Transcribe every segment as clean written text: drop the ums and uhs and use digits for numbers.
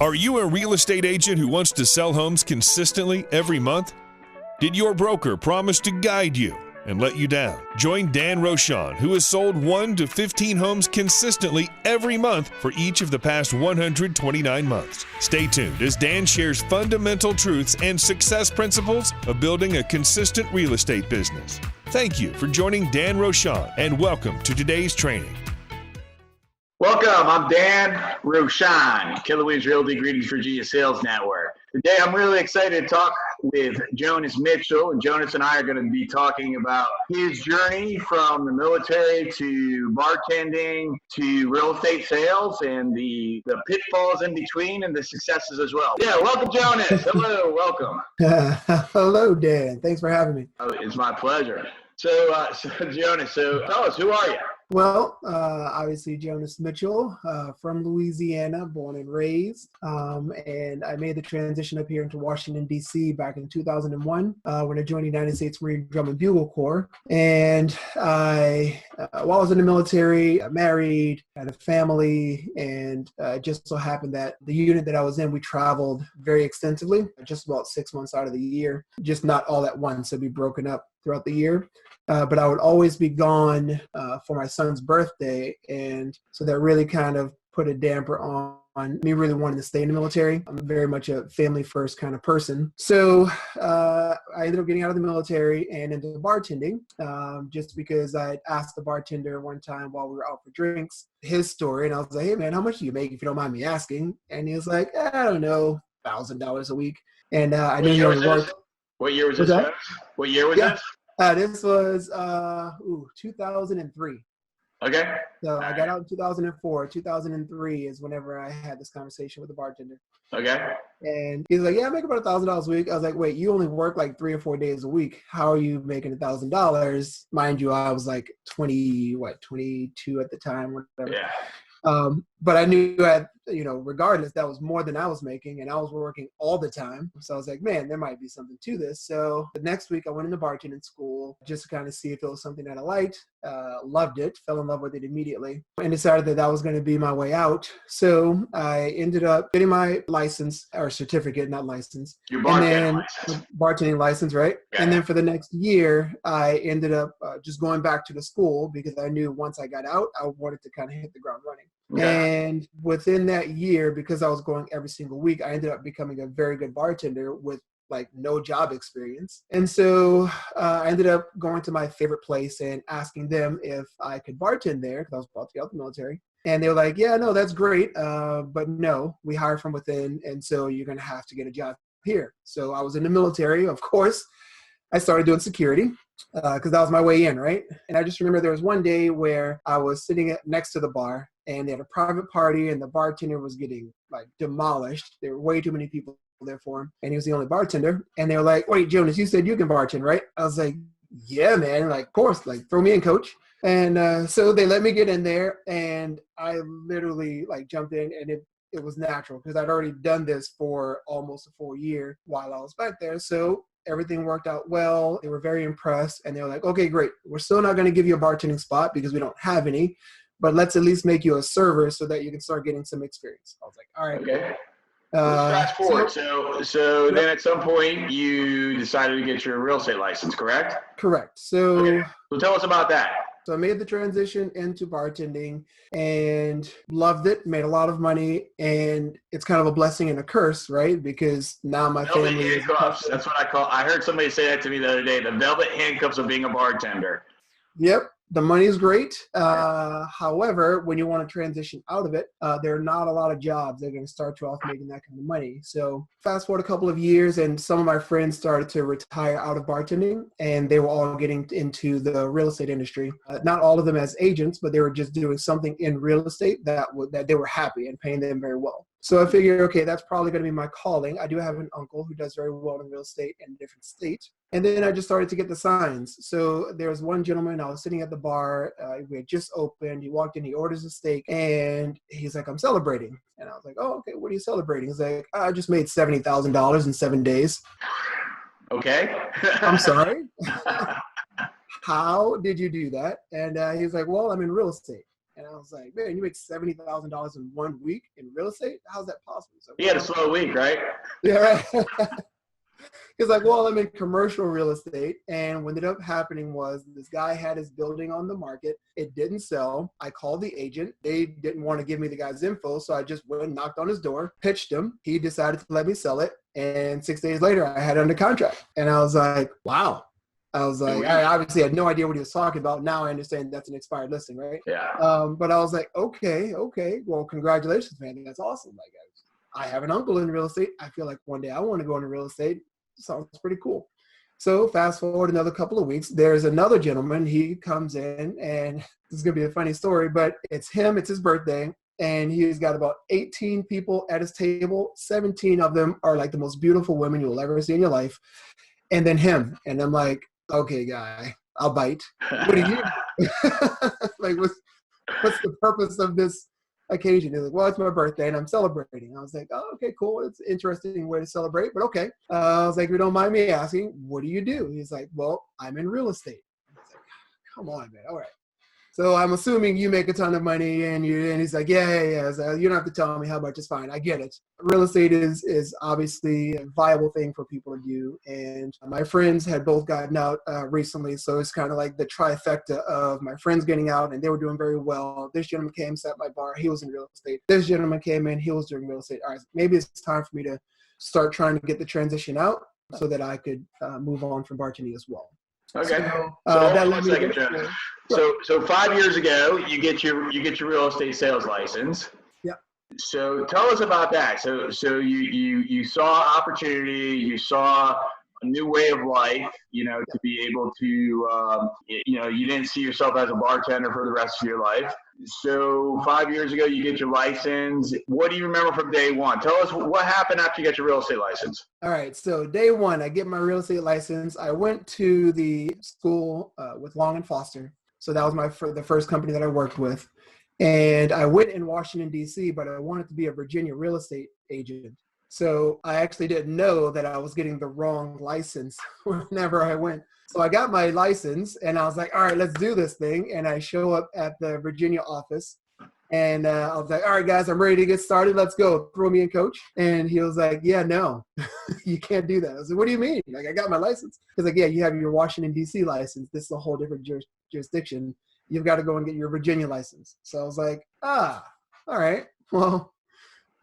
Are you a real estate agent who wants to sell homes consistently every month? Did your broker promise to guide you and let you down? Join Dan Rochon, who has sold 1 to 15 homes consistently every month for each of the past 129 months. Stay tuned as Dan shares fundamental truths and success principles of building a consistent real estate business. Thank you for joining Dan Rochon, and welcome to today's training. Welcome, I'm Dan Rochon, Killer Williams Realty Greetings Virginia Sales Network. Today I'm really excited to talk with Jonas Mitchell, and Jonas and I are going to be talking about his journey from the military to bartending to real estate sales and the pitfalls in between and the successes as well. Yeah, welcome Jonas. Hello, welcome. Hello Dan, thanks for having me. Oh, it's my pleasure. So Jonas, tell us, who are you? Well, obviously Jonas Mitchell, from Louisiana, born and raised, and I made the transition up here into Washington, D.C. back in 2001 when I joined the United States Marine Drum and Bugle Corps. And while I was in the military, I married, had a family, and it just so happened that the unit that I was in, we traveled very extensively, just about 6 months out of the year, just not all at once. It'd be broken up throughout the year. But I would always be gone for my son's birthday. And so that really kind of put a damper on me really wanting to stay in the military. I'm very much a family first kind of person. So I ended up getting out of the military and into bartending just because I asked the bartender one time while we were out for drinks, his story. And I was like, hey, man, how much do you make if you don't mind me asking? And he was like, I don't know, $1,000 a week. And I knew he only worked. What year was this? What year was this? This was 2003. Okay. So I got out in 2004. 2003 is whenever I had this conversation with the bartender. Okay. And he's like, yeah, I make about $1,000 a week. I was like, wait, you only work like 3 or 4 days a week. How are you making $1,000? Mind you, I was like 22 at the time, whatever. Yeah. But I knew regardless, that was more than I was making, and I was working all the time. So I was like, man, there might be something to this. So the next week I went into bartending school just to kind of see if it was something that I liked, loved it, fell in love with it immediately, and decided that was going to be my way out. So I ended up getting my license, or certificate, not license. Your bartending license. Bartending license, right? Yeah. And then for the next year, I ended up just going back to the school because I knew once I got out, I wanted to kind of hit the ground running. Okay. And within that year, because I was going every single week, I ended up becoming a very good bartender with like no job experience. And so I ended up going to my favorite place and asking them if I could bartend there because I was about to get out of the military. And they were like, yeah, no, that's great. But no, we hire from within. And so you're going to have to get a job here. So I was in the military, of course. I started doing security because that was my way in, right? And I just remember there was one day where I was sitting next to the bar and they had a private party and the bartender was getting like demolished. There were way too many people there for him and he was the only bartender. And they were like, wait, Jonas, you said you can bartend, right? I was like, yeah, man, like, of course, like throw me in, coach. And so they let me get in there and I literally like jumped in and it was natural because I'd already done this for almost a full year while I was back there. So everything worked out well. They were very impressed and they were like, okay, great. We're still not going to give you a bartending spot because we don't have any, but let's at least make you a server so that you can start getting some experience. I was like, all right. Okay. Let's fast forward. So then at some point you decided to get your real estate license, correct? Correct. So tell us about that. So I made the transition into bartending and loved it, made a lot of money, and it's kind of a blessing and a curse, right? Because now my family is handcuffs. That's what I heard somebody say that to me the other day, the velvet handcuffs of being a bartender. Yep. The money is great. However, when you want to transition out of it, there are not a lot of jobs that are going to start you off making that kind of money. So fast forward a couple of years and some of my friends started to retire out of bartending and they were all getting into the real estate industry. Not all of them as agents, but they were just doing something in real estate that they were happy and paying them very well. So I figured, okay, that's probably going to be my calling. I do have an uncle who does very well in real estate in a different state. And then I just started to get the signs. So there was one gentleman, I was sitting at the bar. We had just opened. He walked in, he orders a steak, and he's like, I'm celebrating. And I was like, oh, okay, what are you celebrating? He's like, I just made $70,000 in 7 days. Okay. I'm sorry. How did you do that? And he's like, well, I'm in real estate. And I was like, man, you make $70,000 in 1 week in real estate? How's that possible? So, He had a slow week, right? yeah, right. He's like, well, I'm in commercial real estate. And what ended up happening was this guy had his building on the market. It didn't sell. I called the agent. They didn't want to give me the guy's info. So I just went and knocked on his door, pitched him. He decided to let me sell it. And 6 days later, I had it under contract. And I was like, wow. I was like, I obviously had no idea what he was talking about. Now I understand that's an expired listing, right? Yeah. But I was like, okay. Well, congratulations, man. That's awesome. Like, I have an uncle in real estate. I feel like one day I want to go into real estate. Sounds pretty cool. So fast forward another couple of weeks, there's another gentleman. He comes in, and this is going to be a funny story, but it's him. It's his birthday. And he's got about 18 people at his table. 17 of them are like the most beautiful women you'll ever see in your life. And then him. And I'm like, okay, guy, I'll bite. What do you like, what's the purpose of this occasion? He's like, well, it's my birthday and I'm celebrating. I was like, oh, okay, cool. It's an interesting way to celebrate, but okay. I was like, if you don't mind me asking, what do you do? He's like, well, I'm in real estate. I was like, come on, man. All right. So I'm assuming you make a ton of money, and he's like, yeah. So you don't have to tell me how much. It's fine. I get it. Real estate is obviously a viable thing for people to do. And my friends had both gotten out recently. So it's kind of like the trifecta of my friends getting out, and they were doing very well. This gentleman came, sat at my bar. He was in real estate. This gentleman came in. He was doing real estate. All right, maybe it's time for me to start trying to get the transition out so that I could move on from bartending as well. Okay. So that led me to So 5 years ago, you get your real estate sales license. Yeah. So tell us about that. So you saw opportunity, you saw a new way of life, to be able to, you didn't see yourself as a bartender for the rest of your life. So 5 years ago, you get your license. What do you remember from day one? Tell us what happened after you get your real estate license. All right. So day one, I get my real estate license. I went to the school with Long and Foster. So that was the first company that I worked with. And I went in Washington, D.C., but I wanted to be a Virginia real estate agent. So I actually didn't know that I was getting the wrong license whenever I went. So I got my license, and I was like, all right, let's do this thing. And I show up at the Virginia office, and I was like, all right, guys, I'm ready to get started. Let's go. Throw me in, coach. And he was like, yeah, no, you can't do that. I was like, what do you mean? Like, I got my license. He's like, yeah, you have your Washington, D.C. license. This is a whole different jurisdiction. You've got to go and get your Virginia license. So I was like, all right, well,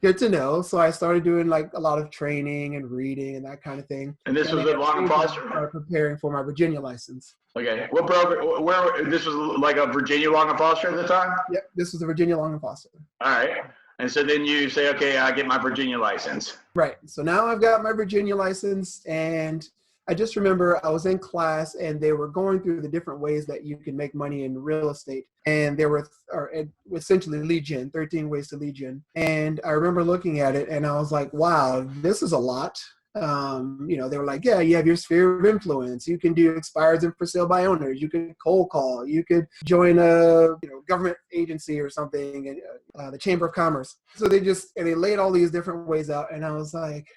good to know. So I started doing like a lot of training and reading and that kind of thing. And this was at Long and Foster? I started preparing for my Virginia license. Okay. What broker? Where? This was like a Virginia Long and Foster at the time? Yep. This was the Virginia Long and Foster. All right. And so then you say, okay, I get my Virginia license. Right. So now I've got my Virginia license, and I just remember I was in class and they were going through the different ways that you can make money in real estate. And there were essentially lead gen, 13 ways to lead gen. And I remember looking at it and I was like, wow, this is a lot. They were like, yeah, you have your sphere of influence. You can do expireds and for sale by owners. You could cold call. You could join a government agency or something, and the Chamber of Commerce. So they laid all these different ways out, and I was like,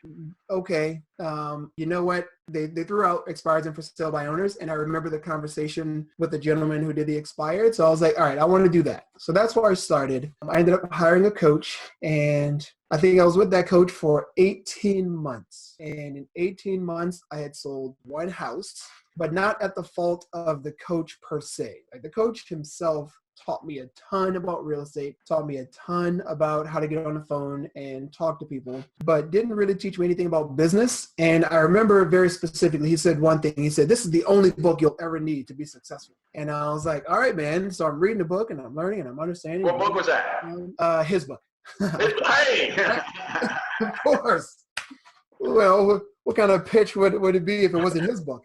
okay, you know what? They threw out expireds and for sale by owners, and I remember the conversation with the gentleman who did the expired. So I was like, all right, I want to do that. So that's where I started. I ended up hiring a coach, and I think I was with that coach for 18 months. And in 18 months, I had sold one house, but not at the fault of the coach per se. Like, the coach himself taught me a ton about real estate, taught me a ton about how to get on the phone and talk to people, but didn't really teach me anything about business. And I remember very specifically, he said one thing. He said, this is the only book you'll ever need to be successful. And I was like, all right, man. So I'm reading the book and I'm learning and I'm understanding. What book was that? His book. Hey! Of course. Well, what kind of pitch would it be if it wasn't his book?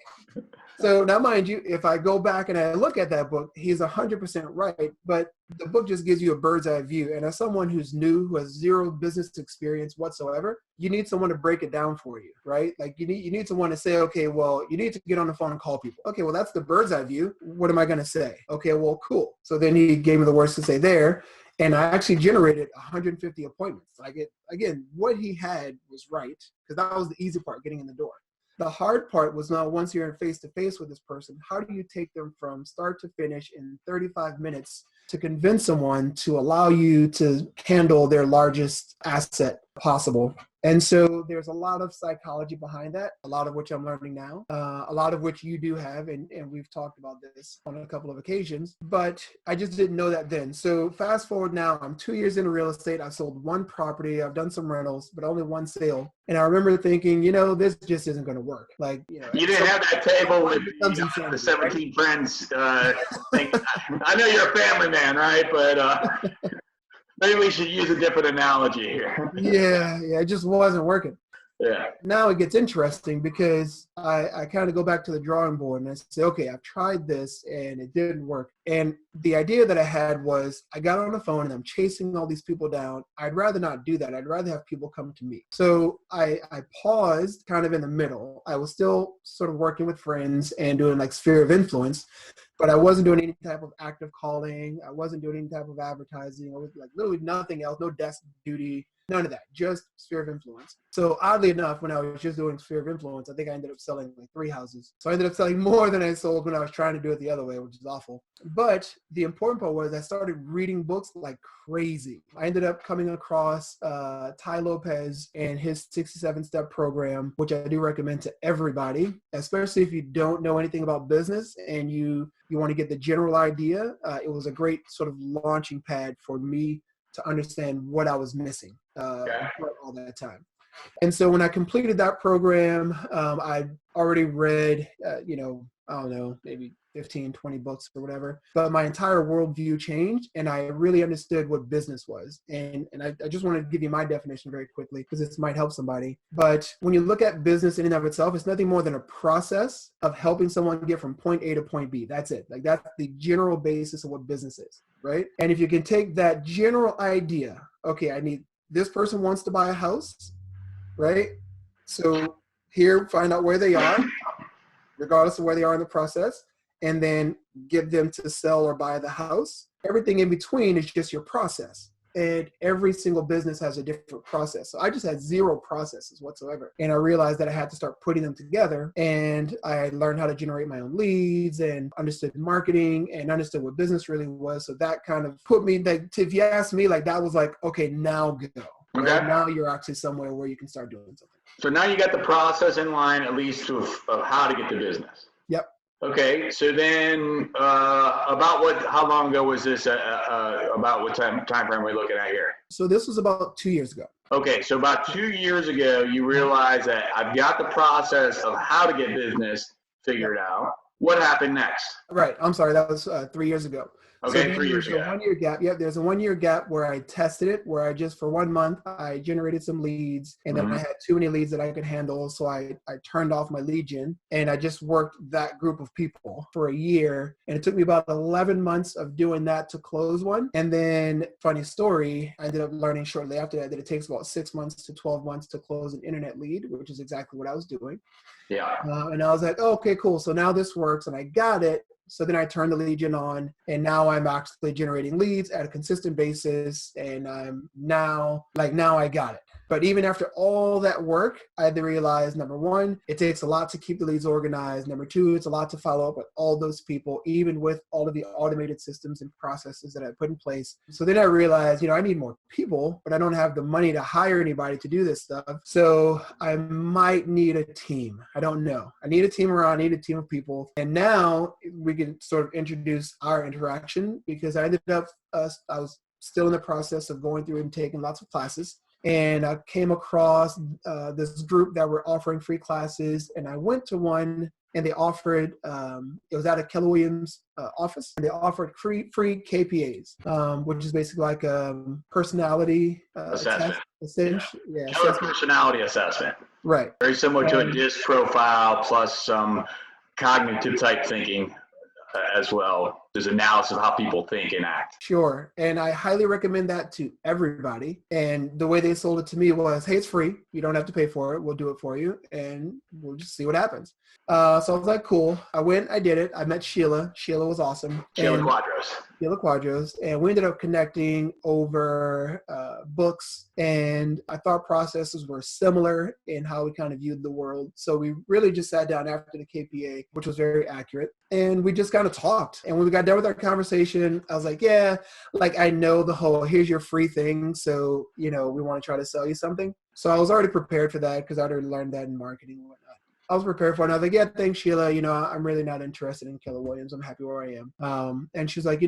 So now, mind you, if I go back and I look at that book, he's 100% right, but the book just gives you a bird's eye view. And as someone who's new, who has zero business experience whatsoever, you need someone to break it down for you, right? Like you need someone to say, okay, well, you need to get on the phone and call people. Okay, well, that's the bird's eye view. What am I going to say? Okay, well, cool. So then he gave me the words to say there. And I actually generated 150 appointments. Again, what he had was right, because that was the easy part, getting in the door. The hard part was now, once you're in face-to-face with this person, how do you take them from start to finish in 35 minutes to convince someone to allow you to handle their largest asset possible. And so there's a lot of psychology behind that, a lot of which I'm learning now, a lot of which you do have, and we've talked about this on a couple of occasions, but I just didn't know that then. So fast forward now, I'm 2 years into real estate. I've sold one property. I've done some rentals, but only one sale. And I remember thinking, this just isn't going to work. You didn't have that table with the 17 friends. I know you're a family man, right? But maybe we should use a different analogy here. Yeah, it just wasn't working. Yeah. Now it gets interesting because I kind of go back to the drawing board and I say, okay, I've tried this and it didn't work. And the idea that I had was I got on the phone and I'm chasing all these people down. I'd rather not do that. I'd rather have people come to me. So I paused kind of in the middle. I was still sort of working with friends and doing like sphere of influence, but I wasn't doing any type of active calling. I wasn't doing any type of advertising. I was like literally nothing else, no desk duty. None of that, just sphere of influence. So oddly enough, when I was just doing sphere of influence, I think I ended up selling like 3 houses. So I ended up selling more than I sold when I was trying to do it the other way, which is awful. But the important part was I started reading books like crazy. I ended up coming across Tai Lopez and his 67-step program, which I do recommend to everybody, especially if you don't know anything about business and you want to get the general idea. It was a great sort of launching pad for me to understand what I was missing for all that time. And so when I completed that program, I already read, I don't know, maybe 15, 20 books or whatever, but my entire worldview changed and I really understood what business was. And I just want to give you my definition very quickly because this might help somebody. But when you look at business in and of itself, it's nothing more than a process of helping someone get from point A to point B. That's it. Like that's the general basis of what business is, right? And if you can take that general idea, okay, this person wants to buy a house, right? So here, find out where they are, regardless of where they are in the process, and then get them to sell or buy the house. Everything in between is just your process. And every single business has a different process. So I just had 0 processes whatsoever. And I realized that I had to start putting them together. And I learned how to generate my own leads and understood marketing and understood what business really was. So that kind of put me, if you ask me, that was like, okay, now go. Okay. Right? Now you're actually somewhere where you can start doing something. So now you got the process in line, at least of how to get the business. Yep. Okay, so then how long ago was this, about what time frame are we looking at here? So this was about 2 years ago. Okay, so about 2 years ago, you realized that I've got the process of how to get business figured out. What happened next? Right, I'm sorry, that was 3 years ago. Okay, so 3 years ago. 1 year gap. Yep, there's a 1 year gap where I tested it, where I just for 1 month, I generated some leads and then I had too many leads that I could handle. So I turned off my lead gen and I just worked that group of people for a year. And it took me about 11 months of doing that to close one. And then funny story, I ended up learning shortly after that it takes about 6 months to 12 months to close an internet lead, which is exactly what I was doing. Yeah. And I was like, oh, okay, cool. So now this works and I got it. So then I turned the lead gen on and now I'm actually generating leads at a consistent basis. And I'm now I got it. But even after all that work, I had to realize, number one, it takes a lot to keep the leads organized. Number two, it's a lot to follow up with all those people, even with all of the automated systems and processes that I put in place. So then I realized, I need more people, but I don't have the money to hire anybody to do this stuff. So I might need a team. I don't know. I need a team around, I need a team of people. And now we can sort of introduce our interaction because I ended up, I was still in the process of going through and taking lots of classes. And I came across this group that were offering free classes. And I went to one and they offered, it was at a Keller Williams office. And they offered free KPAs, which is basically like a personality assessment. Test, Keller personality assessment. Right. Very similar to a DISC profile plus some cognitive type thinking as well. There's analysis of how people think and act. Sure. And I highly recommend that to everybody. And the way they sold it to me was, hey, it's free. You don't have to pay for it. We'll do it for you. And we'll just see what happens. So I was like, cool. I went, I did it. I met Sheila. Sheila was awesome. Sheila Quadros. Sheila Quadros, and we ended up connecting over books, and our thought processes were similar in how we kind of viewed the world. So we really just sat down after the KPA, which was very accurate, and we just kind of talked. And when we got done with our conversation, I was like, yeah, like I know the whole here's your free thing, so we want to try to sell you something. So I was already prepared for that because I already learned that in marketing and whatnot. I was prepared for it. And I was like, yeah, thanks, Sheila. I'm really not interested in Keller Williams. I'm happy where I am. And she's like,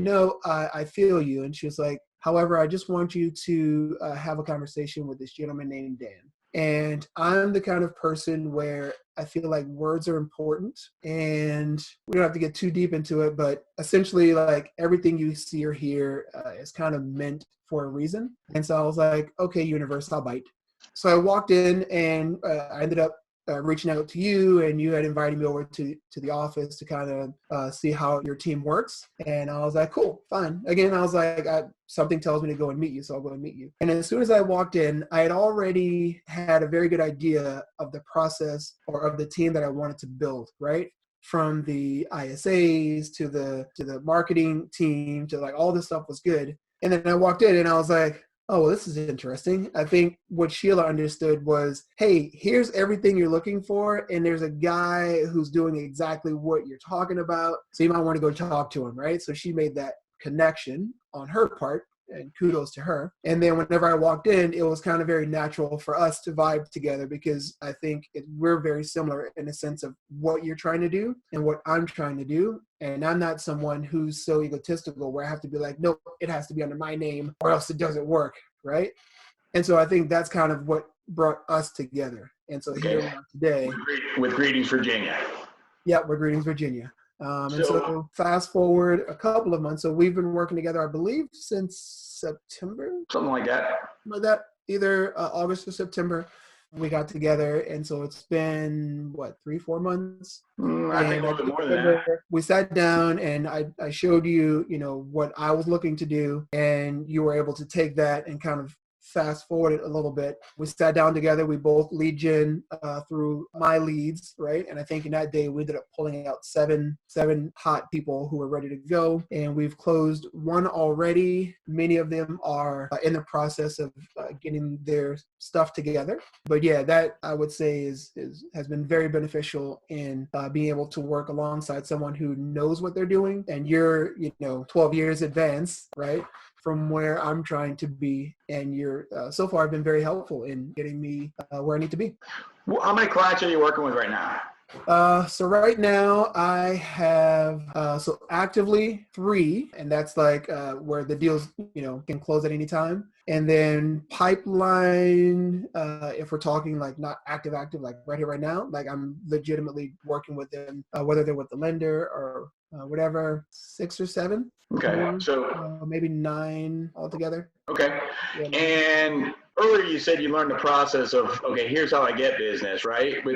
I feel you. And she was like, however, I just want you to have a conversation with this gentleman named Dan. And I'm the kind of person where I feel like words are important, and we don't have to get too deep into it, but essentially like everything you see or hear is kind of meant for a reason. And so I was like, okay, universe, I'll bite. So I walked in, and I ended up reaching out to you, and you had invited me over to the office to kind of see how your team works. And I was like, cool, fine. Again, I was like, something tells me to go and meet you, so I'll go and meet you. And as soon as I walked in, I had already had a very good idea of the process or of the team that I wanted to build, right? From the ISAs to the marketing team to like all this stuff was good. And then I walked in and I was like, oh, well, this is interesting. I think what Sheila understood was, hey, here's everything you're looking for, and there's a guy who's doing exactly what you're talking about, so you might want to go talk to him, right? So she made that connection on her part, and kudos to her. And then whenever I walked in, it was kind of very natural for us to vibe together because I think we're very similar in the sense of what you're trying to do and what I'm trying to do. And I'm not someone who's so egotistical where I have to be like, nope, it has to be under my name or else it doesn't work, right? And so I think that's kind of what brought us together. And so here we are today. With Greetings, Virginia. Yeah, we're Greetings, Virginia. And so fast forward a couple of months. So we've been working together, I believe, since September. Something like that. Either August or September. We got together. And so it's been, 3-4 months? I think a little bit more than that. We sat down and I showed you, what I was looking to do. And you were able to take that and kind of fast forward it a little bit. We sat down together. We both lead gen through my leads, right? And I think in that day we ended up pulling out seven hot people who were ready to go. And we've closed one already. Many of them are in the process of getting their stuff together. But yeah, that I would say has been very beneficial in being able to work alongside someone who knows what they're doing. And you're 12 years advanced, right, from where I'm trying to be, and you're so far been very helpful in getting me where I need to be. Well, how many clients are you working with right now? So right now I have actively 3, and that's like where the deals can close at any time. And then pipeline, if we're talking like not active, like right here, right now, like I'm legitimately working with them, whether they're with the lender or whatever, 6 or 7. Okay, so maybe 9 altogether. Okay, Yeah. And earlier you said you learned the process of, okay, here's how I get business, right? But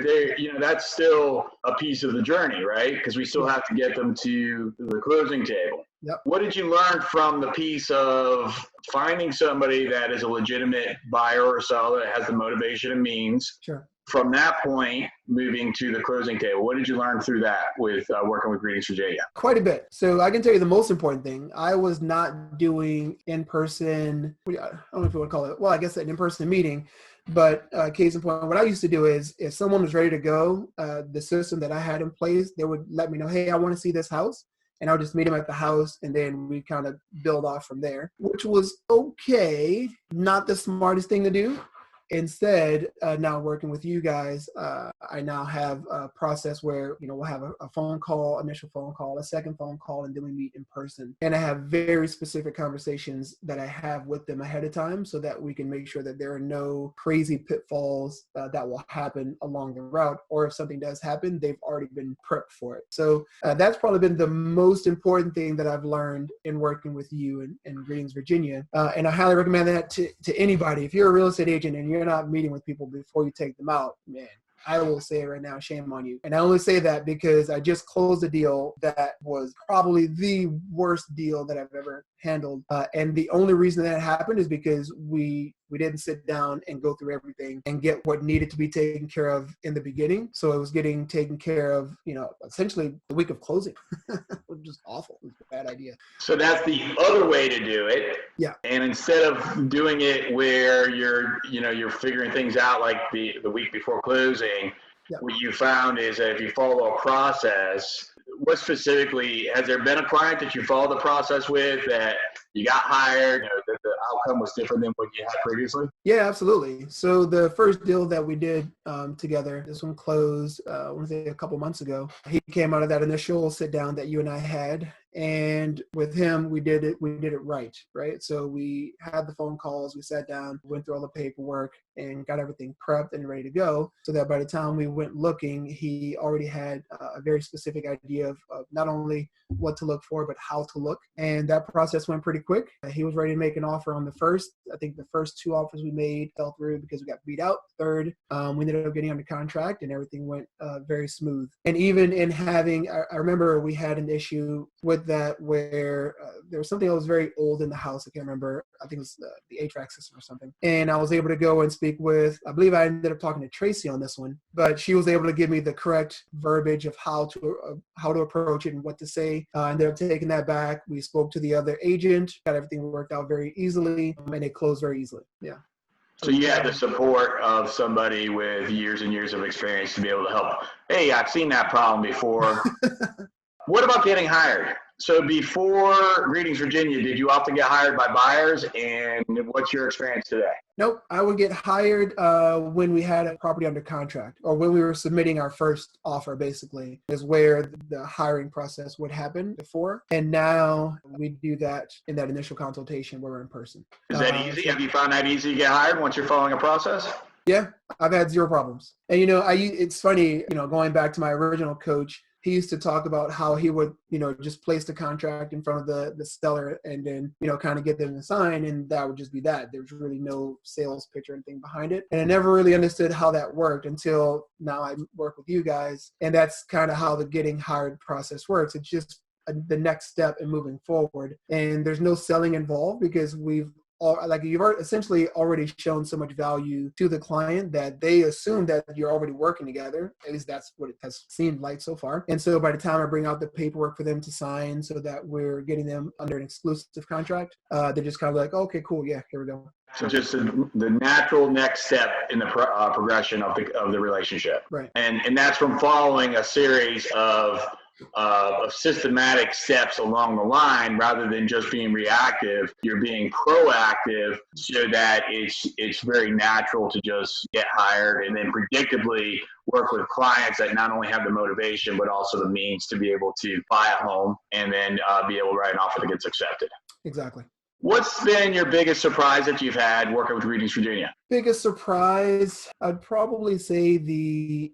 that's still a piece of the journey, right? Because we still have to get them to the closing table. Yep. What did you learn from the piece of finding somebody that is a legitimate buyer or seller that has the motivation and means? Sure. From that point, moving to the closing table, what did you learn through that with working with Greetings Virginia? Quite a bit. So I can tell you the most important thing. I was not doing in-person, I don't know if you want to call it, well, I guess an in-person meeting, but case in point, what I used to do is if someone was ready to go, the system that I had in place, they would let me know, hey, I want to see this house. And I'll just meet them at the house, and then we kind of build off from there, which was okay. Not the smartest thing to do. Instead, now working with you guys, I now have a process where, we'll have a phone call, initial phone call, a second phone call, and then we meet in person. And I have very specific conversations that I have with them ahead of time so that we can make sure that there are no crazy pitfalls that will happen along the route. Or if something does happen, they've already been prepped for it. So that's probably been the most important thing that I've learned in working with you and Greetings Virginia. And I highly recommend that to anybody. If you're a real estate agent and you're not meeting with people before you take them out, man, I will say it right now, shame on you. And I only say that because I just closed a deal that was probably the worst deal that I've ever handled. And the only reason that happened is because we didn't sit down and go through everything and get what needed to be taken care of in the beginning. So it was getting taken care of, essentially the week of closing, which is awful. It was a bad idea. So that's the other way to do it. Yeah. And instead of doing it where you're figuring things out like the week before closing, what you found is that if you follow a process, what specifically, has there been a client that you followed the process with that you got hired, that the outcome was different than what you had previously? Yeah, absolutely. So the first deal that we did together, this one closed, I want to say a couple months ago. He came out of that initial sit down that you and I had. And with him, we did it right? So we had the phone calls, we sat down, went through all the paperwork and got everything prepped and ready to go, so that by the time we went looking, he already had a very specific idea of not only what to look for, but how to look. And that process went pretty quick. He was ready to make an offer on the first. I think the first 2 offers we made fell through because we got beat out. Third, we ended up getting under contract and everything went very smooth. And even in having, I remember we had an issue with that where there was something that was very old in the house. I can't remember. I think it was the HVAC system or something. And I was able to go and speak with, I believe I ended up talking to Tracy on this one, but she was able to give me the correct verbiage of how to approach it and what to say. Ended up taking that back. We spoke to the other agent, got everything worked out very easily, and it closed very easily. Yeah. So you had the support of somebody with years and years of experience to be able to help. Hey, I've seen that problem before. What about getting hired? So before Greetings Virginia, did you often get hired by buyers, and what's your experience today? Nope. I would get hired when we had a property under contract, or when we were submitting our first offer, basically, is where the hiring process would happen before. And now we do that in that initial consultation where we're in person. Is that easy? Have you found that easy to get hired once you're following a process? Yeah, I've had 0 problems. And, it's funny, going back to my original coach, he used to talk about how he would, just place the contract in front of the seller and then, kind of get them to sign, and that would just be that. There was really no sales pitch or anything behind it. And I never really understood how that worked until now I work with you guys. And that's kind of how the getting hired process works. It's just the next step in moving forward. And there's no selling involved because you've essentially already shown so much value to the client that they assume that you're already working together. At least that's what it has seemed like so far. And so by the time I bring out the paperwork for them to sign so that we're getting them under an exclusive contract, they're just kind of like, okay, cool. Yeah, here we go. So just the natural next step in the progression of the relationship. Right. And that's from following a series of systematic steps along the line rather than just being reactive. You're being proactive so that it's very natural to just get hired and then predictably work with clients that not only have the motivation but also the means to be able to buy a home and then be able to write an offer that gets accepted. Exactly. What's been your biggest surprise that you've had working with Greetings Virginia? Biggest surprise, I'd probably say the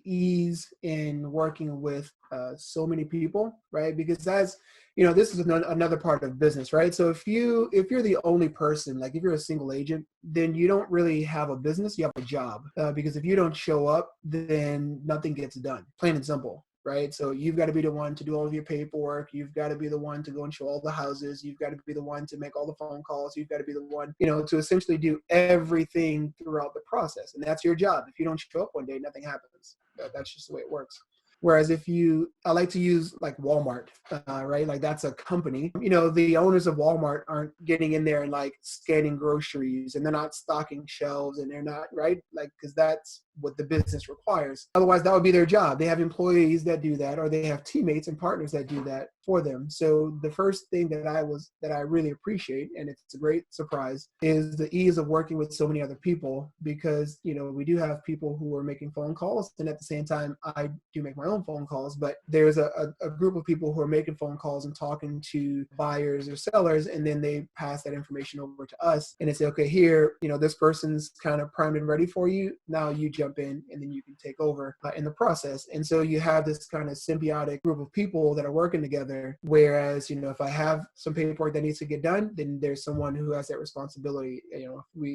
ease in working with so many people, right? Because that's, this is another part of business, right? So if you're the only person, like if you're a single agent, then you don't really have a business, you have a job. Because if you don't show up, then nothing gets done, plain and simple. Right. So you've got to be the one to do all of your paperwork. You've got to be the one to go and show all the houses. You've got to be the one to make all the phone calls. You've got to be the one, to essentially do everything throughout the process. And that's your job. If you don't show up one day, nothing happens. That's just the way it works. Whereas I like to use like Walmart, right? Like that's a company. The owners of Walmart aren't getting in there and like scanning groceries, and they're not stocking shelves, and they're not, right? Like, because that's what the business requires. Otherwise, that would be their job. They have employees that do that, or they have teammates and partners that do that for them. So the first thing that I really appreciate, and it's a great surprise, is the ease of working with so many other people, because, we do have people who are making phone calls, and at the same time, I do make my own phone calls, but there's a group of people who are making phone calls and talking to buyers or sellers, and then they pass that information over to us, and they say, okay, here, this person's kind of primed and ready for you. Now you jump jump in and then you can take over in the process. And so you have this kind of symbiotic group of people that are working together. Whereas, if I have some paperwork that needs to get done, then there's someone who has that responsibility.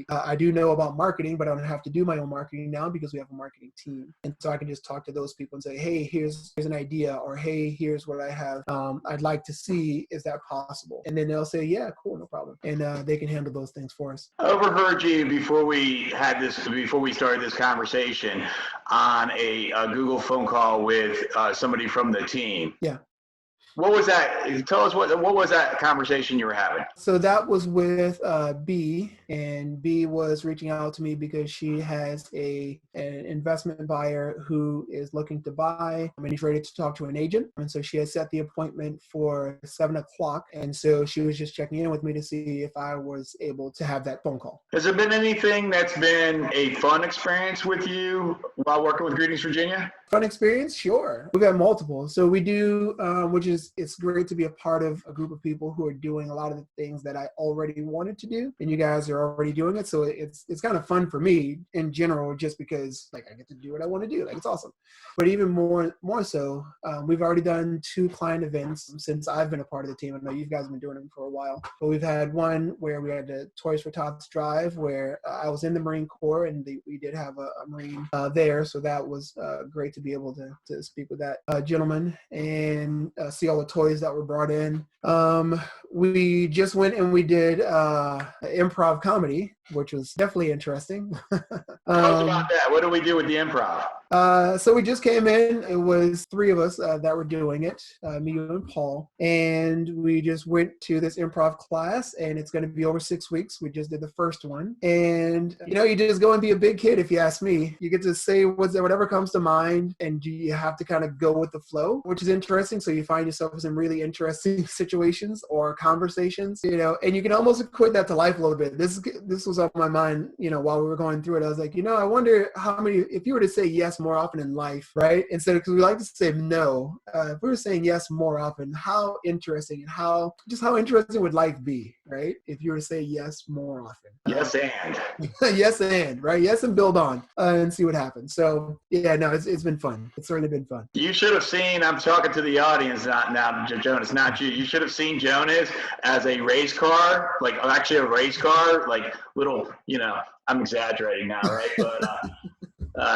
I do know about marketing, but I don't have to do my own marketing now because we have a marketing team. And so I can just talk to those people and say, hey, here's an idea, or hey, here's what I have. I'd like to see, is that possible? And then they'll say, yeah, cool, no problem. And they can handle those things for us. I overheard you before we started this conversation on a Google phone call with somebody from the team. Yeah. What was that? Tell us what was that conversation you were having? So that was with B, and B was reaching out to me because she has an investment buyer who is looking to buy, and he's ready to talk to an agent. And so she has set the appointment for 7:00. And so she was just checking in with me to see if I was able to have that phone call. Has there been anything that's been a fun experience with you while working with Greetings Virginia? Fun experience? Sure. We've had multiple. So we do, it's great to be a part of a group of people who are doing a lot of the things that I already wanted to do, and you guys are already doing it. So it's kind of fun for me in general, just because I get to do what I want to do. It's awesome. But even more so, we've already done 2 client events since I've been a part of the team. I know you guys have been doing them for a while, but we've had one where we had the Toys for Tots drive where I was in the Marine Corps, and we did have a Marine there. So that was great to be able to speak with that gentleman and see all the toys that were brought in. We just went and we did improv comedy, which was definitely interesting. Tell us about that. What do we do with the improv? So we just came in. It was 3 of us that were doing it, me, you, and Paul. And we just went to this improv class, and it's going to be over 6 weeks. We just did the first one. And, you just go and be a big kid, if you ask me. You get to say whatever comes to mind, and you have to kind of go with the flow, which is interesting. So you find yourself in some really interesting situations or conversations, and you can almost equate that to life a little bit. This was on my mind, while we were going through it. I was like, I wonder if you were to say yes more often in life, right? Instead of, because we like to say no, if we were saying yes more often, how interesting and how interesting would life be, right? If you were to say yes more often. Yes, and. Yes, and, right? Yes, and build on and see what happens. So, yeah, no, it's been fun. It's certainly been fun. You should have seen, I'm talking to the audience now, Jonas, not you. You should have seen Jonas as a race car, actually a race car, little, I'm exaggerating now, right? But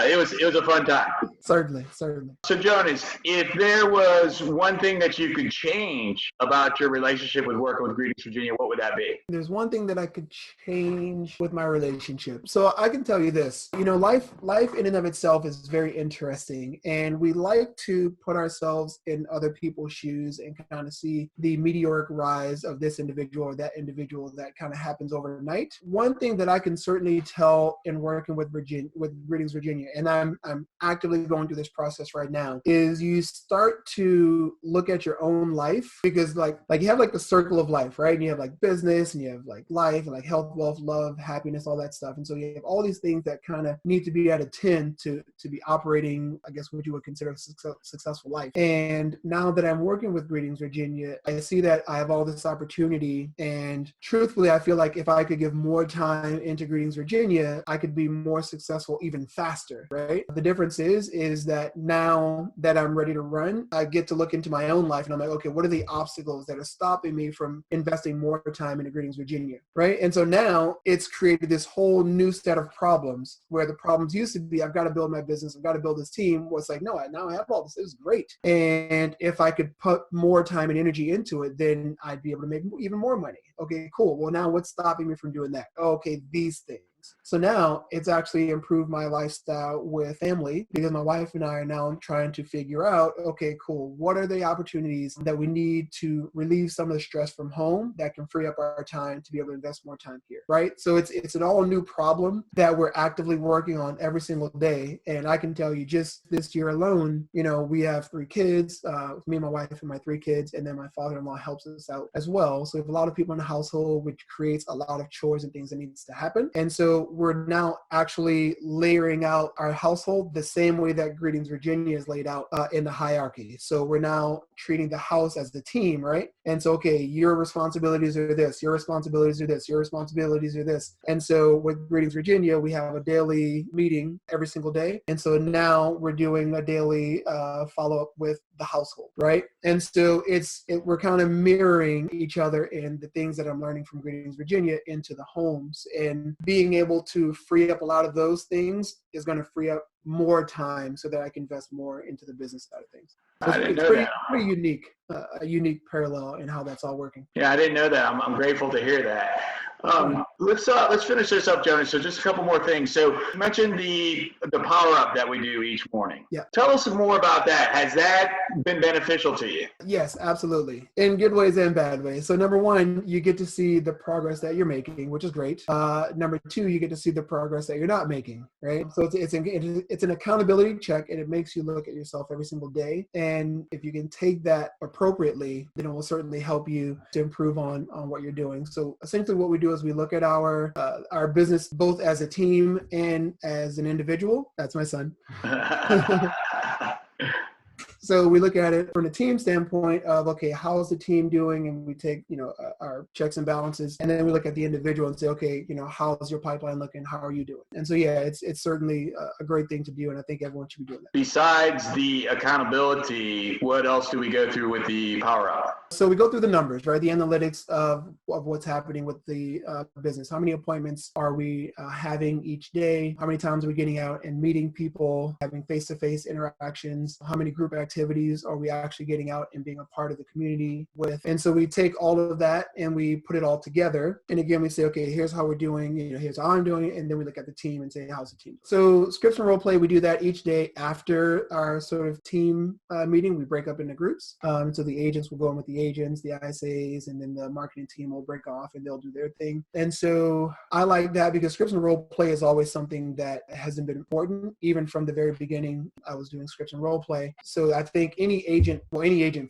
it was a fun time. Certainly. So Jonas, if there was one thing that you could change about your relationship with working with Greetings Virginia, what would that be? There's one thing that I could change with my relationship. So I can tell you this, life in and of itself is very interesting, and we like to put ourselves in other people's shoes and kind of see the meteoric rise of this individual or that individual that kind of happens overnight. One thing that I can certainly tell in working with Greetings Virginia, and I'm actively going through this process right now, is you start to look at your own life, because like you have the circle of life, right? And you have business, and you have life, and health, wealth, love, happiness, all that stuff. And so you have all these things that kind of need to be at a 10 to be operating, I guess, what you would consider a successful life. And now that I'm working with Greetings Virginia, I see that I have all this opportunity, and truthfully, I feel like if I could give more time into Greetings Virginia, I could be more successful even faster, right? The difference is that now that I'm ready to run, I get to look into my own life, and I'm like, okay, what are the obstacles that are stopping me from investing more time into Greetings Virginia, right? And so now it's created this whole new set of problems, where the problems used to be, I've got to build my business, I've got to build this team. Well, it's like, no, now I have all this. This is great. And if I could put more time and energy into it, then I'd be able to make even more money. Okay, cool. Well, now what's stopping me from doing that? Okay, these things. So now it's actually improved my lifestyle with family, because my wife and I are now trying to figure out, okay, cool, what are the opportunities that we need to relieve some of the stress from home that can free up our time to be able to invest more time here, right? So it's an all new problem that we're actively working on every single day. And I can tell you, just this year alone, we have 3 kids, me and my wife and my 3 kids, and then my father-in-law helps us out as well. So we have a lot of people in the household, which creates a lot of chores and things that needs to happen. And so so we're now actually layering out our household the same way that Greetings Virginia is laid out in the hierarchy. So we're now treating the house as the team, right? And so, okay, your responsibilities are this, your responsibilities are this, your responsibilities are this. And so with Greetings Virginia, we have a daily meeting every single day. And so now we're doing a daily follow-up with the household, right? And so we're kind of mirroring each other in the things that I'm learning from Greetings Virginia into the homes, and being able to free up a lot of those things is going to free up more time so that I can invest more into the business side of things. So it's pretty unique, a unique parallel in how that's all working. Yeah, I didn't know that. I'm grateful to hear that. Let's finish this up, Jonas. So just a couple more things. So you mentioned the power up that we do each morning. Yeah. Tell us more about that. Has that been beneficial to you? Yes, absolutely. In good ways and bad ways. So number one, you get to see the progress that you're making, which is great. Number two, you get to see the progress that you're not making, right? So it's an accountability check, and it makes you look at yourself every single day. And if you can take that appropriately, then it will certainly help you to improve on what you're doing. So essentially what we do is we look at our business both as a team and as an individual. That's my son. So we look at it from a team standpoint of, okay, how is the team doing? And we take, our checks and balances, and then we look at the individual and say, okay, how's your pipeline looking? How are you doing? And so, yeah, it's certainly a great thing to do. And I think everyone should be doing that. Besides the accountability, what else do we go through with the power up? So we go through the numbers, right? The analytics of what's happening with the business. How many appointments are we having each day? How many times are we getting out and meeting people, having face-to-face interactions? How many group activities are we actually getting out and being a part of the community with? And so we take all of that and we put it all together. And again, we say, okay, here's how we're doing, here's how I'm doing it. And then we look at the team and say, how's the team? So scripts and role play, we do that each day after our sort of team meeting. We break up into groups. So the agents will go in with the agents, the ISAs, and then the marketing team will break off and they'll do their thing. And so I like that because scripts and role play is always something that hasn't been important. Even from the very beginning, I was doing scripts and role play. So I think any agent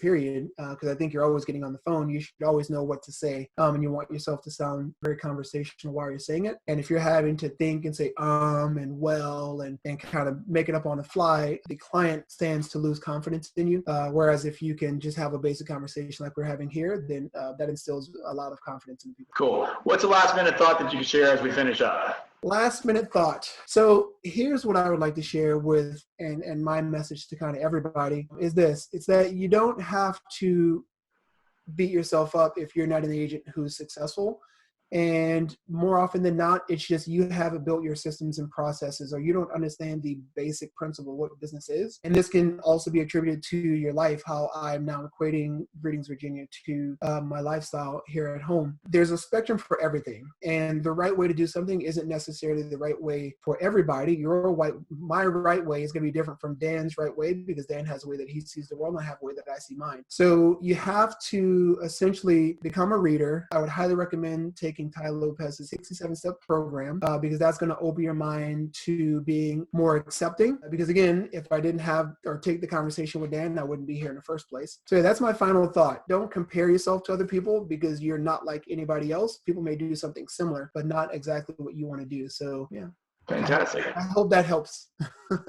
period, because I think you're always getting on the phone, you should always know what to say. And you want yourself to sound very conversational while you're saying it. And if you're having to think and say and well and kind of make it up on the fly, the client stands to lose confidence in you. Whereas if you can just have a basic conversation like we're having here, then that instills a lot of confidence in people. Cool. What's a last minute thought that you can share as we finish up? Last minute thought. So here's what I would like to share with, and my message to kind of everybody is this. It's that you don't have to beat yourself up if you're not an agent who's successful. And more often than not, it's just you haven't built your systems and processes, or you don't understand the basic principle of what business is. And this can also be attributed to your life, how I'm now equating Greetings Virginia to my lifestyle here at home. There's a spectrum for everything. And the right way to do something isn't necessarily the right way for everybody. My right way is going to be different from Dan's right way, because Dan has a way that he sees the world and I have a way that I see mine. So you have to essentially become a reader. I would highly recommend taking Tai Lopez's 67-step program because that's going to open your mind to being more accepting. Because again, if I didn't have or take the conversation with Dan, I wouldn't be here in the first place. So that's my final thought. Don't compare yourself to other people because you're not like anybody else. People may do something similar, but not exactly what you want to do. So yeah. Fantastic. I hope that helps.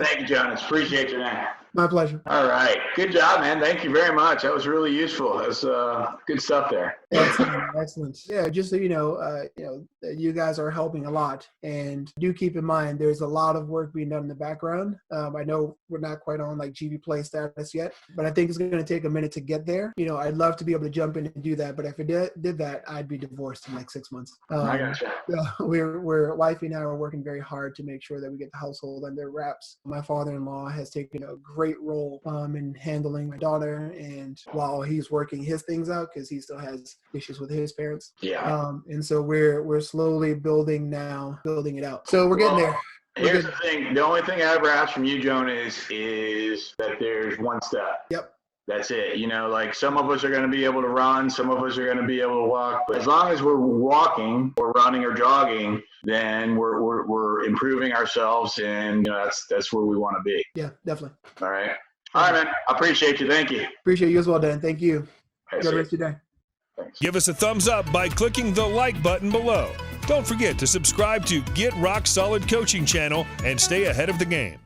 Thank you, Jonas. Appreciate you, man. My pleasure. All right. Good job, man. Thank you very much. That was really useful. That was good stuff there. Excellent. Yeah, just so you know, you guys are helping a lot. And do keep in mind, there's a lot of work being done in the background. I know we're not quite on like GB Play status yet, but I think it's going to take a minute to get there. I'd love to be able to jump in and do that. But if I did that, I'd be divorced in like 6 months. I gotcha. Wifey and I are working very hard to make sure that we get the household under wraps. My father-in-law has taken a great role in handling my daughter, and while he's working his things out because he still has issues with his parents. Yeah. And so we're slowly building it out. So we're getting there. Here's the thing. The only thing I ever ask from you, Jonas, is that there's one step. Yep. That's it. Like some of us are going to be able to run, some of us are going to be able to walk. But as long as we're walking or running or jogging, then we're improving ourselves, and that's where we want to be. Yeah, definitely. All right, man. I appreciate you. Thank you. Appreciate you as well, Dan. Thank you. Have a good rest of your day. Thanks. Give us a thumbs up by clicking the like button below. Don't forget to subscribe to Get Rock Solid Coaching Channel and stay ahead of the game.